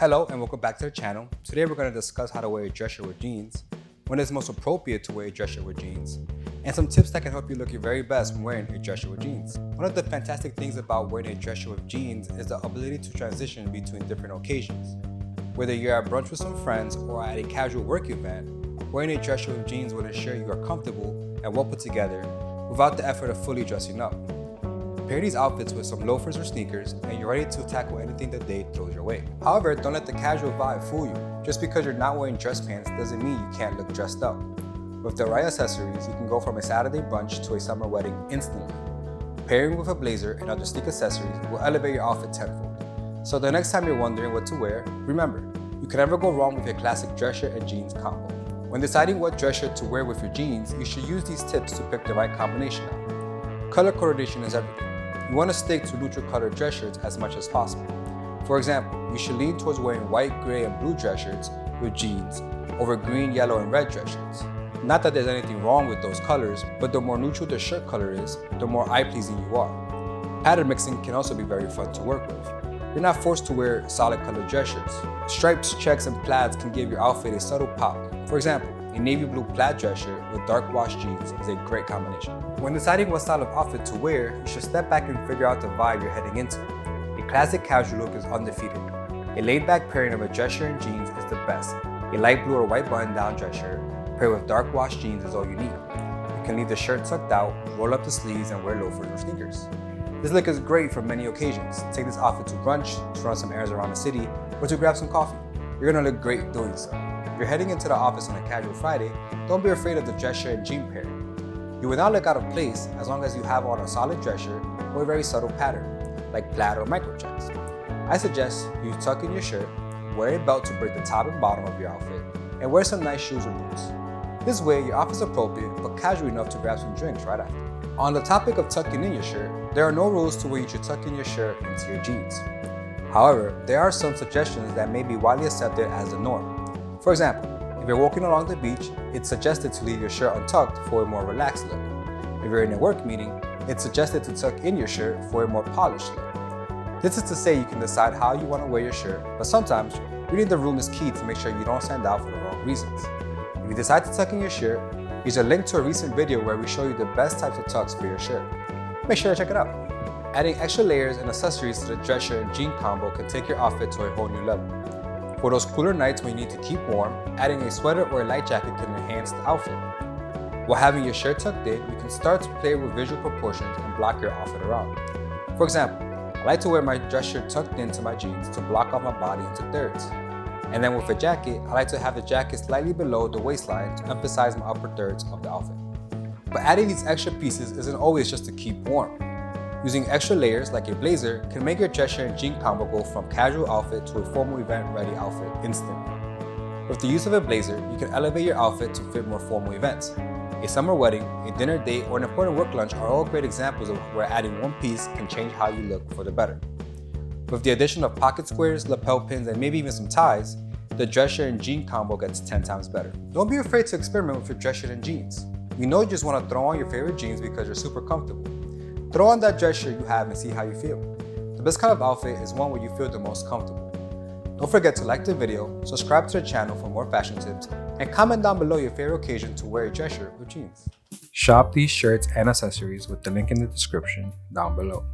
Hello and welcome back to the channel. Today we're going to discuss how to wear a dress shirt with jeans, when it's most appropriate to wear a dress shirt with jeans, and some tips that can help you look your very best when wearing a dress shirt with jeans. One of the fantastic things about wearing a dress shirt with jeans is the ability to transition between different occasions. Whether you're at brunch with some friends or at a casual work event, wearing a dress shirt with jeans will ensure you are comfortable and well put together without the effort of fully dressing up. Pair these outfits with some loafers or sneakers and you're ready to tackle anything the day throws your way. However, don't let the casual vibe fool you. Just because you're not wearing dress pants doesn't mean you can't look dressed up. With the right accessories, you can go from a Saturday brunch to a summer wedding instantly. Pairing with a blazer and other sleek accessories will elevate your outfit tenfold. So the next time you're wondering what to wear, remember, you can never go wrong with your classic dress shirt and jeans combo. When deciding what dress shirt to wear with your jeans, you should use these tips to pick the right combination out. Color coordination is everything. You want to stick to neutral colored dress shirts as much as possible. For example, you should lean towards wearing white, gray, and blue dress shirts with jeans over green, yellow, and red dress shirts. Not that there's anything wrong with those colors, but the more neutral the shirt color is, the more eye-pleasing you are. Pattern mixing can also be very fun to work with. You're not forced to wear solid colored dress shirts. Stripes, checks, and plaids can give your outfit a subtle pop. For example, a navy blue plaid dress shirt with dark wash jeans is a great combination. When deciding what style of outfit to wear, you should step back and figure out the vibe you're heading into. A classic casual look is undefeated. A laid-back pairing of a dress shirt and jeans is the best. A light blue or white button-down dress shirt paired with dark wash jeans is all you need. You can leave the shirt tucked out, roll up the sleeves, and wear loafers or sneakers. This look is great for many occasions. Take this outfit to brunch, to run some errands around the city, or to grab some coffee. You're gonna look great doing so. If you're heading into the office on a casual Friday, don't be afraid of the dress shirt and jean pairing. You will not look out of place as long as you have on a solid dress shirt or a very subtle pattern, like plaid or micro checks. I suggest you tuck in your shirt, wear a belt to break the top and bottom of your outfit, and wear some nice shoes or boots. This way, your outfit's appropriate but casual enough to grab some drinks right after. On the topic of tucking in your shirt, there are no rules to where you should tuck in your shirt into your jeans. However, there are some suggestions that may be widely accepted as the norm. For example, if you're walking along the beach, it's suggested to leave your shirt untucked for a more relaxed look. If you're in a work meeting, it's suggested to tuck in your shirt for a more polished look. This is to say you can decide how you want to wear your shirt, but sometimes reading the room is key to make sure you don't stand out for the wrong reasons. If you decide to tuck in your shirt, here's a link to a recent video where we show you the best types of tucks for your shirt. Make sure to check it out. Adding extra layers and accessories to the dress shirt and jean combo can take your outfit to a whole new level. For those cooler nights when you need to keep warm, adding a sweater or a light jacket can enhance the outfit. While having your shirt tucked in, you can start to play with visual proportions and block your outfit around. For example, I like to wear my dress shirt tucked into my jeans to block off my body into thirds. And then with a jacket, I like to have the jacket slightly below the waistline to emphasize my upper thirds of the outfit. But adding these extra pieces isn't always just to keep warm. Using extra layers like a blazer can make your dress shirt and jean combo go from casual outfit to a formal event ready outfit instantly. With the use of a blazer, you can elevate your outfit to fit more formal events. A summer wedding, a dinner date, or an important work lunch are all great examples of where adding one piece can change how you look for the better. With the addition of pocket squares, lapel pins, and maybe even some ties, the dress shirt and jean combo gets 10 times better. Don't be afraid to experiment with your dress shirt and jeans. We know you just want to throw on your favorite jeans because you're super comfortable. Throw on that dress shirt you have and see how you feel. The best kind of outfit is one where you feel the most comfortable. Don't forget to like the video, subscribe to the channel for more fashion tips, and comment down below your favorite occasion to wear a dress shirt with jeans. Shop these shirts and accessories with the link in the description down below.